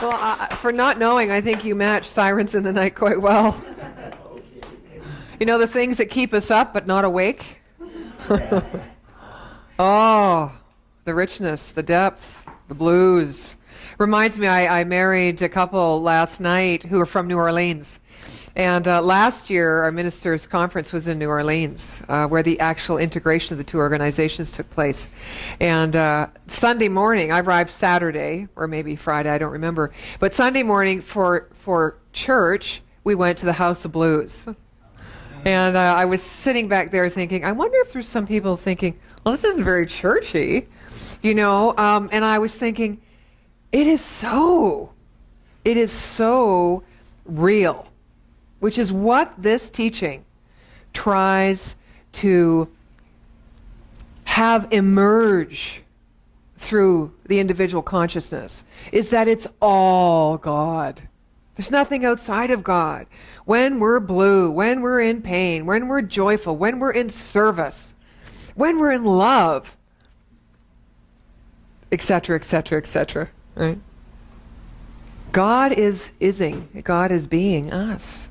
Well, for not knowing, I think you match Sirens in the Night quite well. You know, the things that keep us up but not awake? Oh, the richness, the depth, the blues. Reminds me, I married a couple last night who are from New Orleans. And last year, our ministers' conference was in New Orleans, where the actual integration of the two organizations took place. And Sunday morning, I arrived Saturday, or maybe Friday, I don't remember. But Sunday morning for church, we went to the House of Blues. And I was sitting back there thinking, I wonder if there's some people thinking, well, this isn't very churchy, you know. And I was thinking, it is so real. Which is what this teaching tries to have emerge through the individual consciousness, is that it's all God. There's nothing outside of God. When we're blue, when we're in pain, when we're joyful, when we're in service, when we're in love, etc., etc., etc., right? God is being us.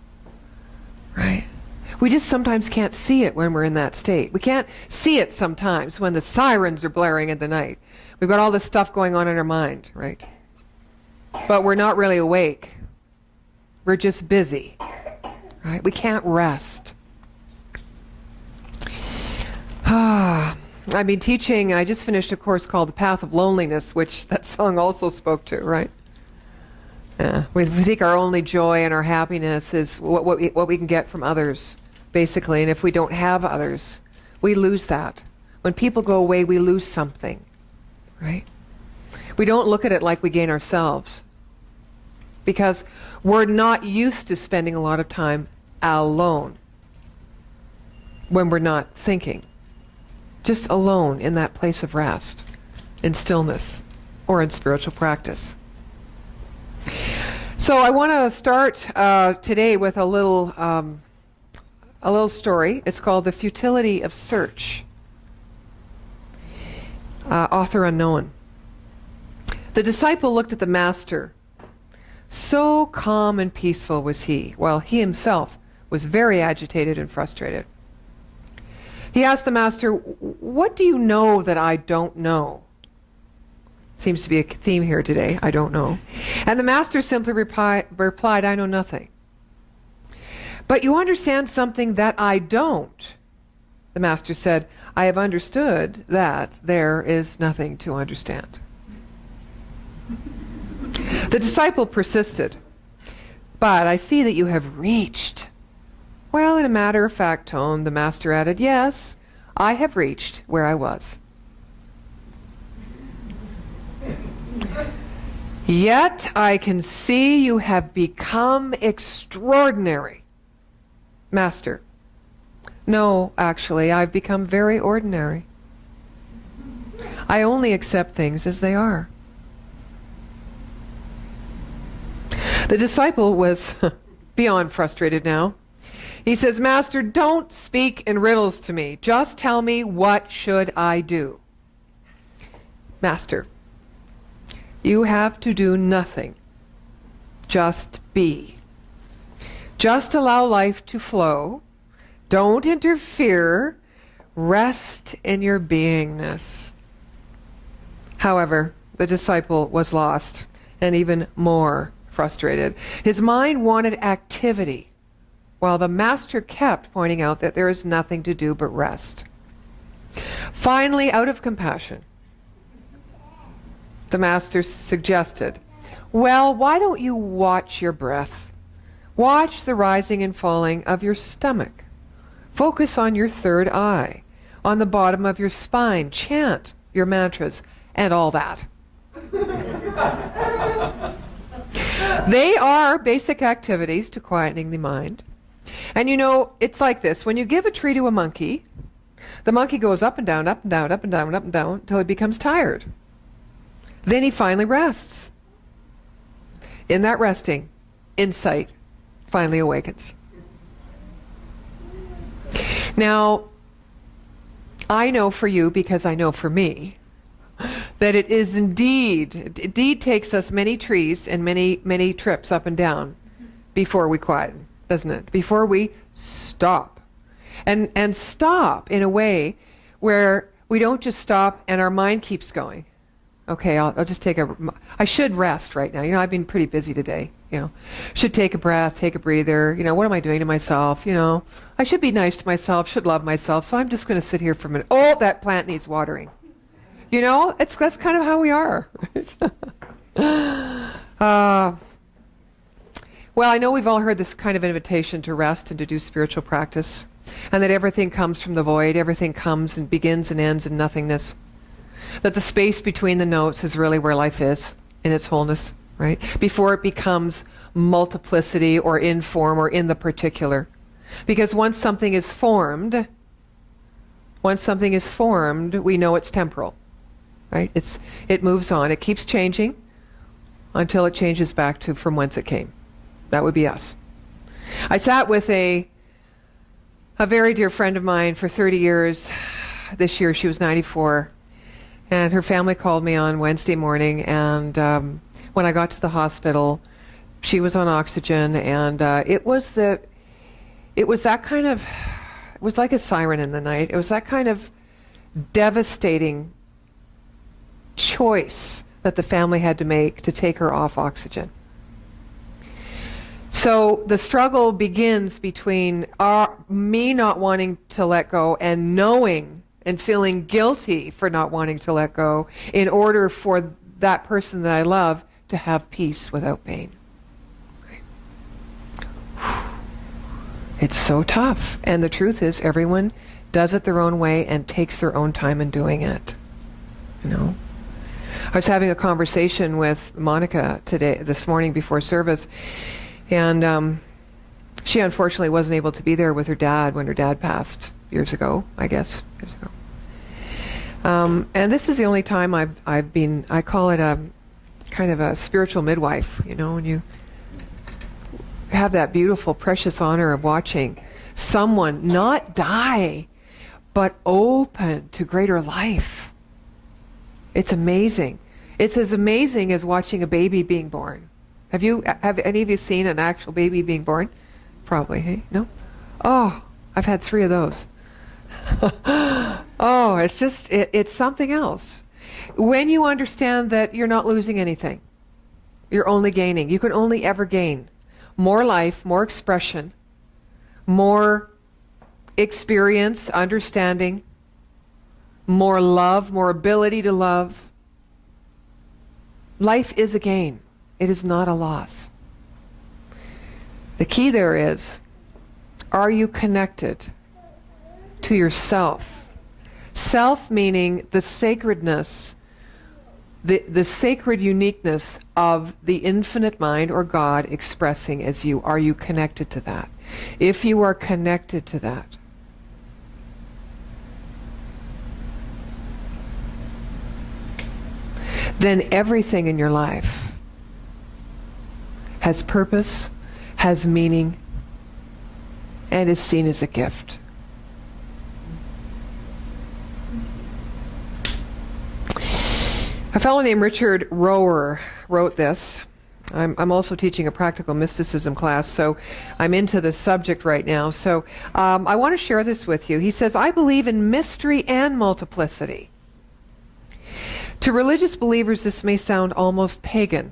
Right? We just sometimes can't see it when we're in that state. We can't see it sometimes when the sirens are blaring in the night. We've got all this stuff going on in our mind, right? But we're not really awake. We're just busy. Right? We can't rest. I've been teaching, I just finished a course called The Path of Loneliness, which that song also spoke to, right? Yeah. We think our only joy and our happiness is what we can get from others, basically. And if we don't have others, we lose that. When people go away, we lose something, right? We don't look at it like we gain ourselves, because we're not used to spending a lot of time alone when we're not thinking. Just alone in that place of rest, in stillness, or in spiritual practice. So I want to start today with a little story. It's called The Futility of Search. Author unknown. The disciple looked at the master. So calm and peaceful was he, while he himself was very agitated and frustrated. He asked the master, "What do you know that I don't know?" Seems to be a theme here today. I don't know. And the master simply replied, "I know nothing." "But you understand something that I don't." The master said, "I have understood that there is nothing to understand." The disciple persisted. "But I see that you have reached." Well, in a matter-of-fact tone, the master added, "Yes, I have reached where I was." "Yet I can see you have become extraordinary." Master: "No, actually, I've become very ordinary. I only accept things as they are." The disciple was beyond frustrated now. He says, "Master, don't speak in riddles to me. Just tell me, what should I do?" Master: "You have to do nothing. Just be. Just allow life to flow. Don't interfere. Rest in your beingness." However, the disciple was lost and even more frustrated. His mind wanted activity, while the master kept pointing out that there is nothing to do but rest. Finally, out of compassion, the master suggested, "Well, why don't you watch your breath? Watch the rising and falling of your stomach. Focus on your third eye, on the bottom of your spine. Chant your mantras, and all that." They are basic activities to quietening the mind. And you know, it's like this. When you give a tree to a monkey, the monkey goes up and down, up and down, up and down, up and down, until he becomes tired. Then he finally rests. In that resting, insight finally awakens. Now, I know for you, because I know for me, that it is indeed takes us many trees and many trips up and down before we quiet, doesn't it? Before we stop. And stop in a way where we don't just stop and our mind keeps going. Okay, I'll just I should rest right now. I've been pretty busy today. Should take a breath, take a breather. What am I doing to myself? I should be nice to myself, should love myself. So I'm just going to sit here for a minute. Oh, that plant needs watering. That's kind of how we are. Well, I know we've all heard this kind of invitation to rest and to do spiritual practice, and that everything comes from the void, everything comes and begins and ends in nothingness. That the space between the notes is really where life is in its wholeness, right? Before it becomes multiplicity or in form or in the particular. Because once something is formed, we know it's temporal. Right? It moves on. It keeps changing until it changes back to from whence it came. That would be us. I sat with a very dear friend of mine for 30 years. This year she was 94. And her family called me on Wednesday morning. And when I got to the hospital, she was on oxygen. And it was like a siren in the night. It was that kind of devastating choice that the family had to make to take her off oxygen. So the struggle begins between me not wanting to let go and knowing and feeling guilty for not wanting to let go in order for that person that I love to have peace without pain. It's so tough. And the truth is everyone does it their own way and takes their own time in doing it. I was having a conversation with Monica this morning before service, and she unfortunately wasn't able to be there with her dad when her dad passed years ago. And this is the only time I've been, I call it a kind of a spiritual midwife, when you have that beautiful, precious honor of watching someone not die, but open to greater life. It's amazing. It's as amazing as watching a baby being born. Have any of you seen an actual baby being born? Probably, hey? No? Oh, I've had 3 of those. Oh, it's something else. When you understand that you're not losing anything, you're only gaining. You can only ever gain more life, more expression, more experience, understanding, more love, more ability to love. Life is a gain. It is not a loss. The key there is, are you connected to yourself? Self meaning the sacredness, the sacred uniqueness of the infinite mind or God expressing as you. Are you connected to that? If you are connected to that, then everything in your life has purpose, has meaning, and is seen as a gift. A fellow named Richard Rohr wrote this. I'm also teaching a practical mysticism class, so I'm into this subject right now. So I want to share this with you. He says, I believe in mystery and multiplicity. To religious believers, this may sound almost pagan.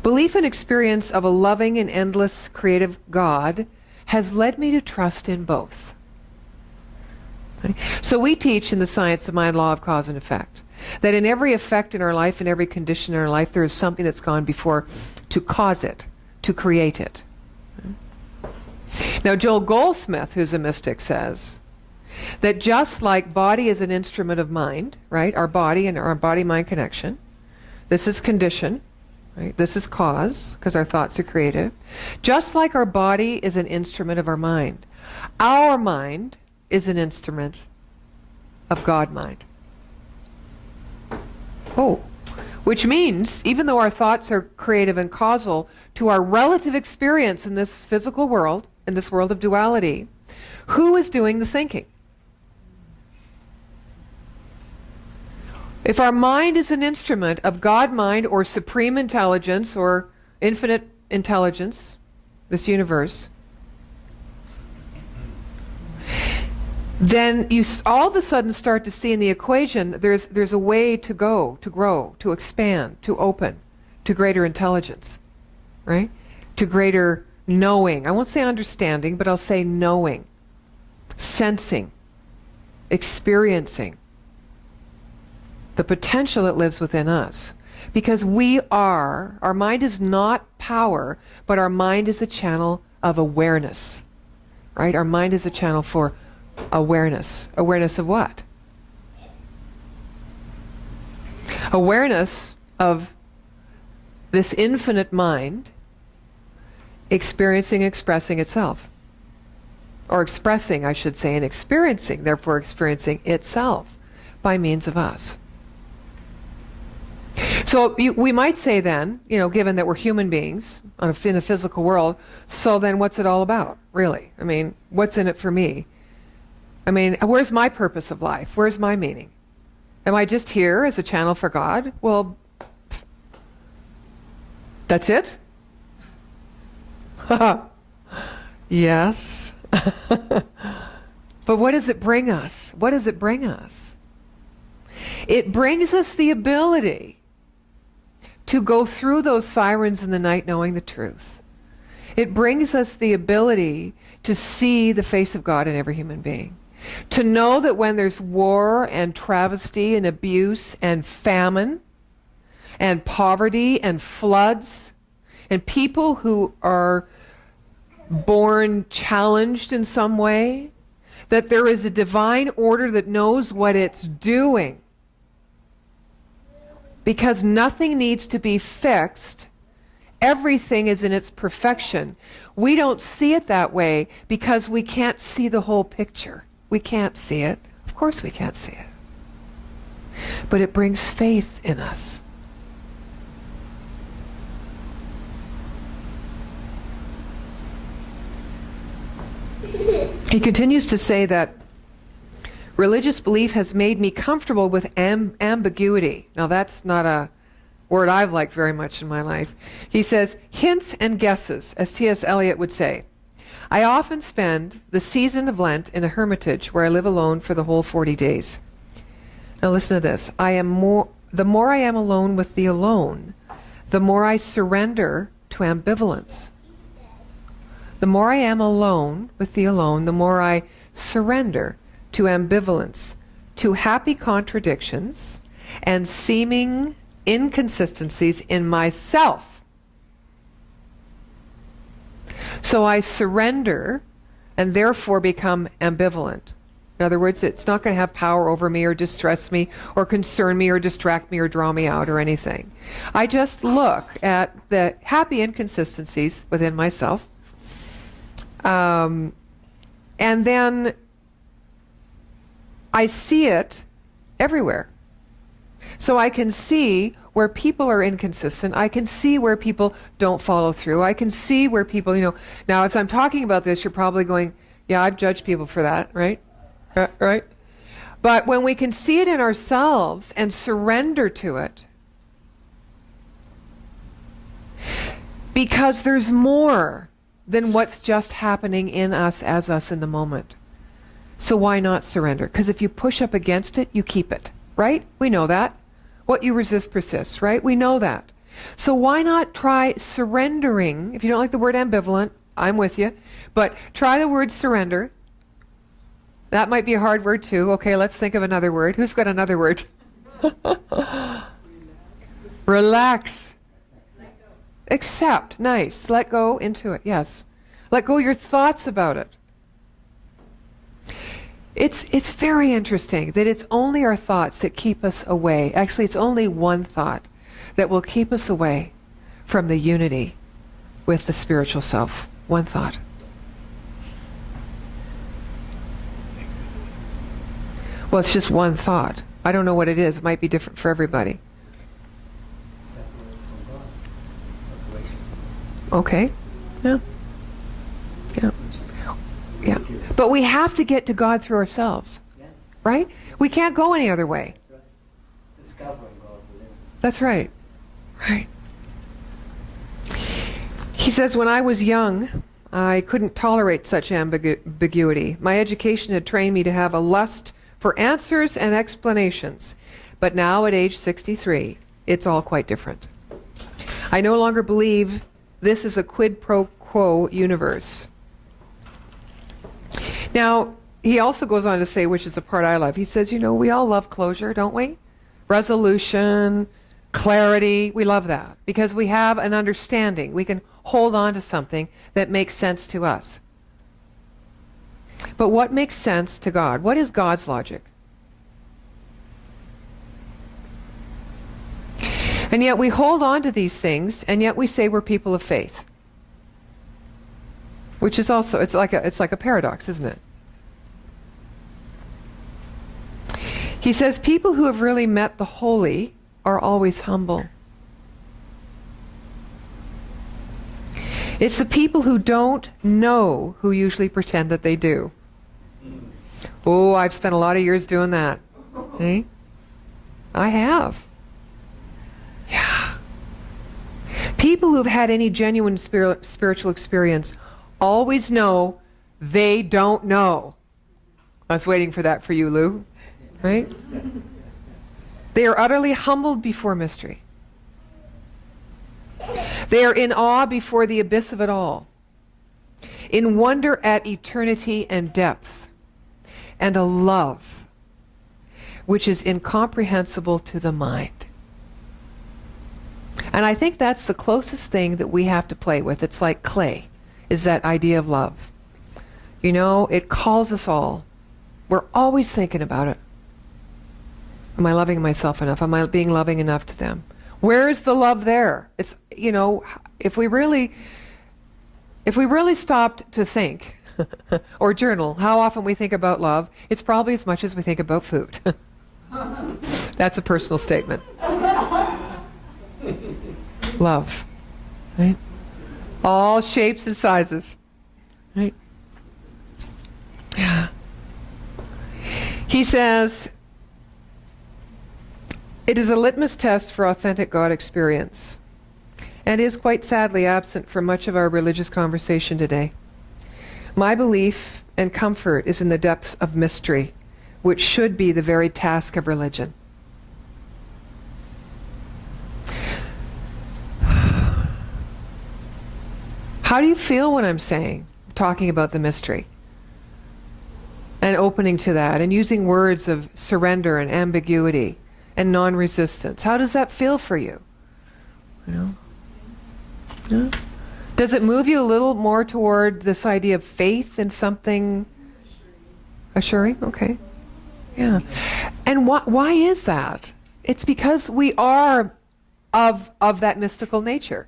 Belief and experience of a loving and endless creative God has led me to trust in both. Okay? So we teach in the Science of Mind, Law of Cause and Effect, that in every effect in our life, in every condition in our life, there is something that's gone before to cause it, to create it. Now, Joel Goldsmith, who's a mystic, says that just like body is an instrument of mind, right? Our body and our body-mind connection. This is condition, right? This is cause, because our thoughts are creative. Just like our body is an instrument of our mind, our mind is an instrument of God mind. Oh, which means even though our thoughts are creative and causal to our relative experience in this physical world, in this world of duality, who is doing the thinking? If our mind is an instrument of God mind or supreme intelligence or infinite intelligence, this then you all of a sudden start to see in the equation there's a way to go, to grow, to expand, to open, to greater intelligence, right? To greater knowing. I won't say understanding, but I'll say knowing, sensing, experiencing the potential that lives within us. Because our mind is not power, but our mind is a channel of awareness, right? Our mind is a channel for awareness. Awareness of what? Awareness of this infinite mind experiencing, expressing itself. Or expressing, I should say, and experiencing, therefore experiencing itself by means of us. So we might say then, given that we're human beings in a physical world, so then what's it all about, really? I mean, what's in it for me? I mean, where's my purpose of life? Where's my meaning? Am I just here as a channel for God? Well, that's it? Yes. But what does it bring us? What does it bring us? It brings us the ability to go through those sirens in the night knowing the truth. It brings us the ability to see the face of God in every human being. To know that when there's war and travesty and abuse and famine and poverty and floods and people who are born challenged in some way, that there is a divine order that knows what it's doing. Because nothing needs to be fixed. Everything is in its perfection. We don't see it that way because we can't see the whole picture. We can't see it. Of course we can't see it. But it brings faith in us. He continues to say that religious belief has made me comfortable with ambiguity. Now that's not a word I've liked very much in my life. He says, hints and guesses, as T.S. Eliot would say. I often spend the season of Lent in a hermitage where I live alone for the whole 40 days. Now listen to this. The more I am alone with the alone, the more I surrender to ambivalence. The more I am alone with the alone, the more I surrender to ambivalence, to happy contradictions and seeming inconsistencies in myself. So I surrender and therefore become ambivalent. In other words, it's not going to have power over me or distress me or concern me or distract me or draw me out or anything. I just look at the happy inconsistencies within myself, and then I see it everywhere. So I can see where people are inconsistent. I can see where people don't follow through. I can see where people, now as I'm talking about this, you're probably going, yeah, I've judged people for that, right? Right? But when we can see it in ourselves and surrender to it, because there's more than what's just happening in us as us in the moment. So why not surrender? Because if you push up against it, you keep it, right? We know that. What you resist persists, right? We know that. So why not try surrendering? If you don't like the word ambivalent, I'm with you. But try the word surrender. That might be a hard word too. Okay, let's think of another word. Who's got another word? Relax. Accept. Nice. Let go into it. Yes. Let go your thoughts about it. It's very interesting that it's only our thoughts that keep us away. Actually, it's only one thought that will keep us away from the unity with the spiritual self. One thought. Well, it's just one thought. I don't know what it is. It might be different for everybody. Okay. Yeah. Yeah. Yeah. But we have to get to God through ourselves. Right? We can't go any other way. That's right. Right. He says, when I was young, I couldn't tolerate such ambiguity. My education had trained me to have a lust for answers and explanations. But now at age 63, it's all quite different. I no longer believe this is a quid pro quo universe. Now, he also goes on to say, which is the part I love, he says, we all love closure, don't we? Resolution, clarity, we love that because we have an understanding. We can hold on to something that makes sense to us. But what makes sense to God? What is God's logic? And yet we hold on to these things, and yet we say we're people of faith. Which is also, it's like a paradox, isn't it? He says people who have really met the holy are always humble. It's the people who don't know who usually pretend that they do. Oh, I've spent a lot of years doing that. Eh? I have. Yeah. People who've had any genuine spiritual experience always know they don't know. I was waiting for that for you, Lou. Right? They are utterly humbled before mystery. They are in awe before the abyss of it all, in wonder at eternity and depth, and a love which is incomprehensible to the mind. And I think that's the closest thing that we have to play with. It's like clay, is that idea of love. It calls us all. We're always thinking about it. Am I loving myself enough? Am I being loving enough to them? Where is the love there? It's, if we really stopped to think or journal how often we think about love, it's probably as much as we think about food. That's a personal statement. Love. Right? All shapes and sizes. Right? Yeah. He says, it is a litmus test for authentic God experience, and is quite sadly absent from much of our religious conversation today. My belief and comfort is in the depths of mystery, which should be the very task of religion. How do you feel when I'm talking about the mystery? And opening to that, and using words of surrender and ambiguity and non-resistance. How does that feel for you? Yeah? Does it move you a little more toward this idea of faith in something assuring? Okay. Yeah. And why is that? It's because we are of that mystical nature.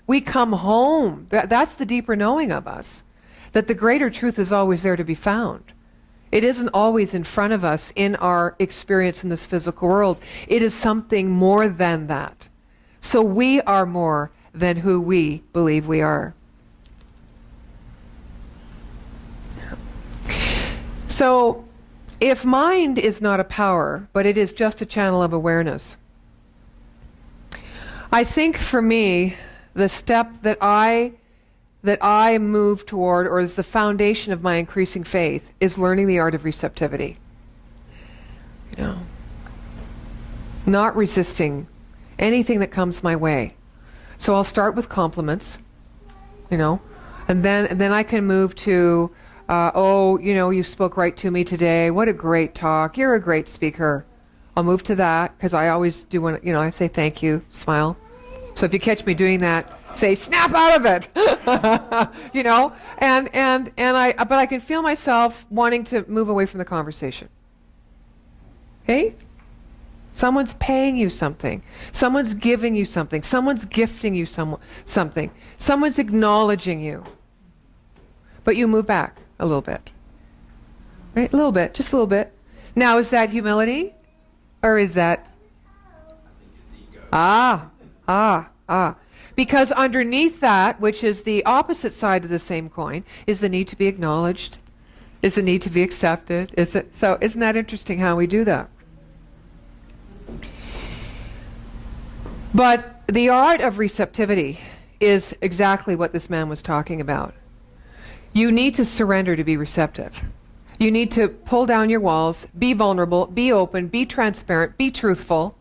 We come home. That's the deeper knowing of us. That the greater truth is always there to be found. It isn't always in front of us in our experience in this physical world. It is something more than that. So we are more than who we believe we are. So if mind is not a power, but it is just a channel of awareness, I think for me, the step that I move toward, or is the foundation of my increasing faith, is learning the art of receptivity. Not resisting anything that comes my way. So I'll start with compliments, and then I can move to, you spoke right to me today. What a great talk. You're a great speaker. I'll move to that, because I always do when, I say thank you, smile. So if you catch me doing that, say, snap out of it, but I can feel myself wanting to move away from the conversation. Okay? Someone's paying you something. Someone's giving you something. Someone's gifting you something. Someone's acknowledging you. But you move back a little bit. Right? A little bit, just a little bit. Now, is that humility? Or is that... Because underneath that, which is the opposite side of the same coin, is the need to be acknowledged, is the need to be accepted. So isn't that interesting how we do that? But the art of receptivity is exactly what this man was talking about. You need to surrender to be receptive. You need to pull down your walls, be vulnerable, be open, be transparent, be truthful.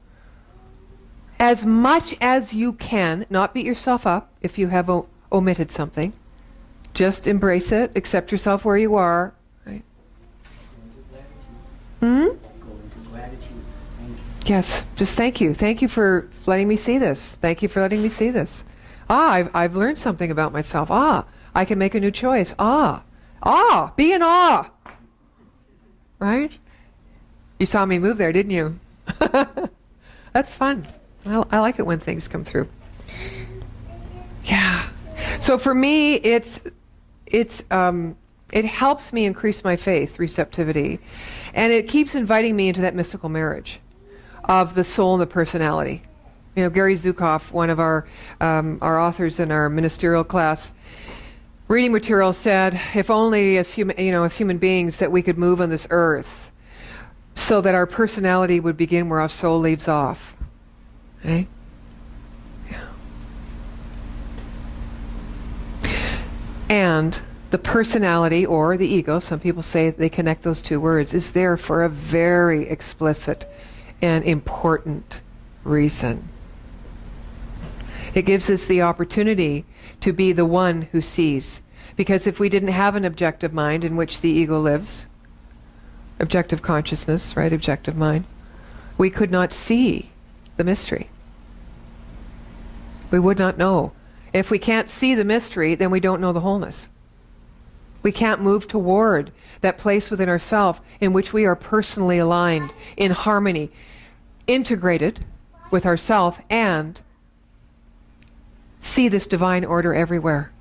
As much as you can, not beat yourself up if you have omitted something. Just embrace it, accept yourself where you are. Right? Yes, just thank you. Thank you for letting me see this. Thank you for letting me see this. I've learned something about myself. I can make a new choice. Be in awe. Right? You saw me move there, didn't you? That's fun. I like it when things come through. Yeah. So for me, it helps me increase my faith, receptivity, and it keeps inviting me into that mystical marriage of the soul and the personality. You know, Gary Zukav, one of our authors in our ministerial class reading material, said, if only as human beings that we could move on this earth so that our personality would begin where our soul leaves off. Okay? Yeah. And the personality, or the ego, some people say they connect those two words, is there for a very explicit and important reason. It gives us the opportunity to be the one who sees. Because if we didn't have an objective mind in which the ego lives, objective consciousness, right, objective mind, we could not see the mystery. We would not know. If we can't see the mystery, then we don't know the wholeness. We can't move toward that place within ourselves in which we are personally aligned, in harmony, integrated with ourself, and see this divine order everywhere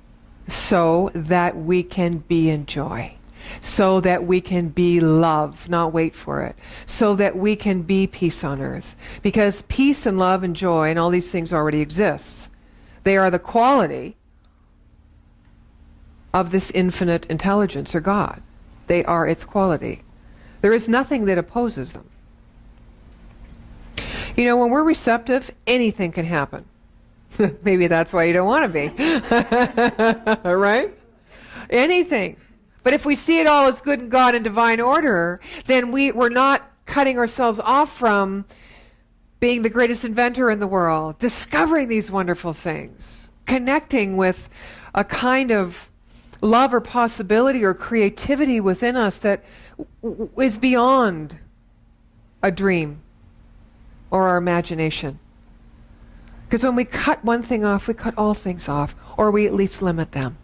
so that we can be in joy, so that we can be love, not wait for it, so that we can be peace on earth. Because peace and love and joy and all these things already exist. They are the quality of this infinite intelligence, or God. They are its quality. There is nothing that opposes them. You know, when we're receptive, anything can happen. Maybe that's why you don't want to be. Right? Anything. But if we see it all as good in God and divine order, then we're not cutting ourselves off from being the greatest inventor in the world, discovering these wonderful things, connecting with a kind of love or possibility or creativity within us that is beyond a dream or our imagination. Because when we cut one thing off, we cut all things off, or we at least limit them.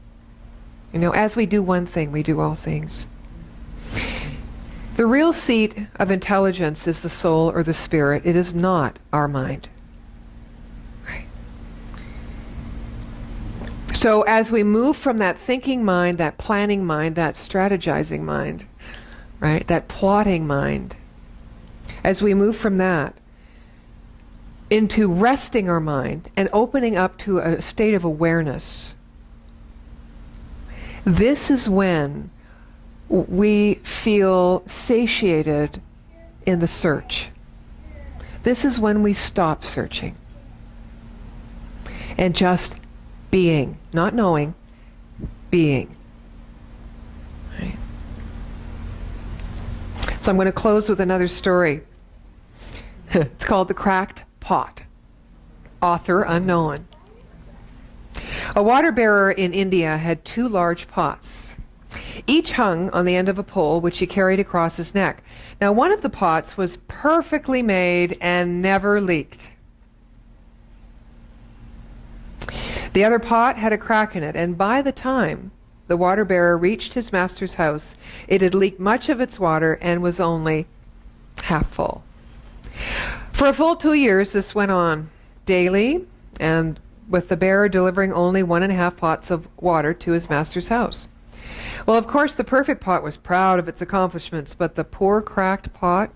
You know, as we do one thing, we do all things. The real seat of intelligence is the soul or the spirit. It is not our mind. Right. So as we move from that thinking mind, that planning mind, that strategizing mind, right, that plotting mind, as we move from that into resting our mind and opening up to a state of awareness, this is when we feel satiated in the search. This is when we stop searching and just being, not knowing, being. Right? So I'm going to close with another story. It's called The Cracked Pot. Author unknown. A water bearer in India had 2 large pots. Each hung on the end of a pole which he carried across his neck. Now one of the pots was perfectly made and never leaked. The other pot had a crack in it, and by the time the water bearer reached his master's house, it had leaked much of its water and was only half full. For a full 2 years this went on, daily, and with the bearer delivering only 1.5 pots of water to his master's house. Well, of course, the perfect pot was proud of its accomplishments, but the poor cracked pot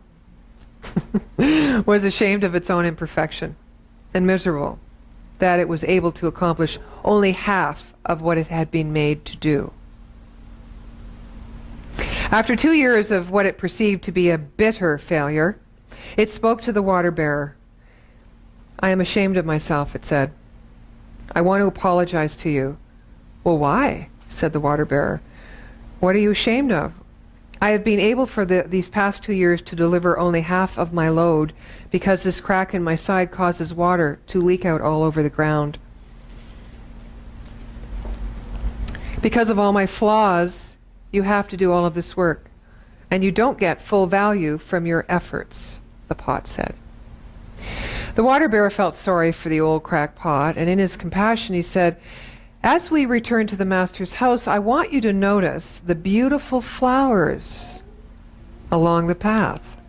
was ashamed of its own imperfection and miserable that it was able to accomplish only half of what it had been made to do. After 2 years of what it perceived to be a bitter failure, it spoke to the water bearer. I am ashamed of myself, it said. I want to apologize to you. Well, why? Said the water bearer. What are you ashamed of? I have been able for these past 2 years to deliver only half of my load because this crack in my side causes water to leak out all over the ground. Because of all my flaws, you have to do all of this work, and you don't get full value from your efforts, the pot said. The water bearer felt sorry for the old cracked pot, and in his compassion he said, as we return to the master's house, I want you to notice the beautiful flowers along the path.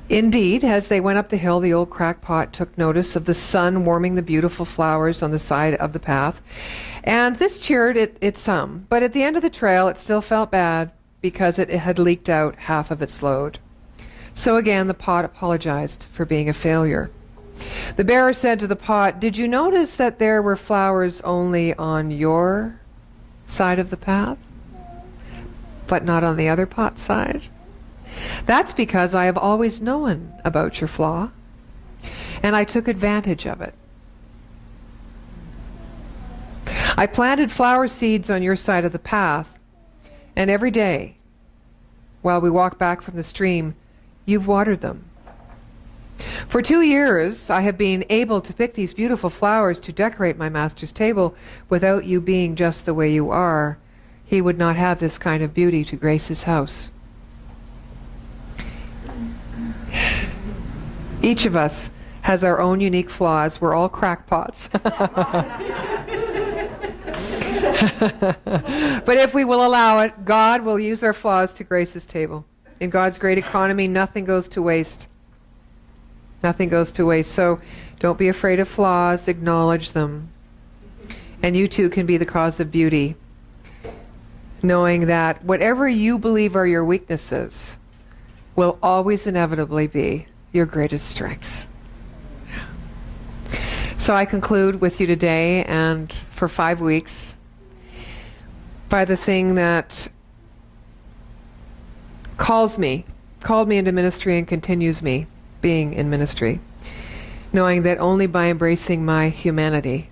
Indeed, as they went up the hill, the old cracked pot took notice of the sun warming the beautiful flowers on the side of the path, and this cheered it some. But at the end of the trail, it still felt bad because it had leaked out half of its load. So again, the pot apologized for being a failure. The bearer said to the pot, did you notice that there were flowers only on your side of the path, but not on the other pot's side? That's because I have always known about your flaw, and I took advantage of it. I planted flower seeds on your side of the path, and every day, while we walk back from the stream, you've watered them. For 2 years, I have been able to pick these beautiful flowers to decorate my master's table. Without you being just the way you are, he would not have this kind of beauty to grace his house. Each of us has our own unique flaws. We're all crackpots. But if we will allow it, God will use our flaws to grace his table. In God's great economy, nothing goes to waste. Nothing goes to waste. So don't be afraid of flaws. Acknowledge them. And you too can be the cause of beauty, knowing that whatever you believe are your weaknesses will always inevitably be your greatest strengths. So I conclude with you today and for 5 weeks by the thing that called me into ministry and continues me being in ministry, knowing that only by embracing my humanity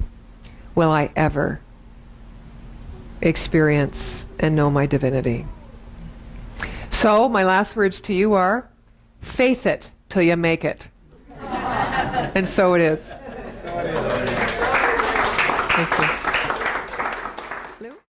will I ever experience and know my divinity. So my last words to you are, faith it till you make it. And so it is.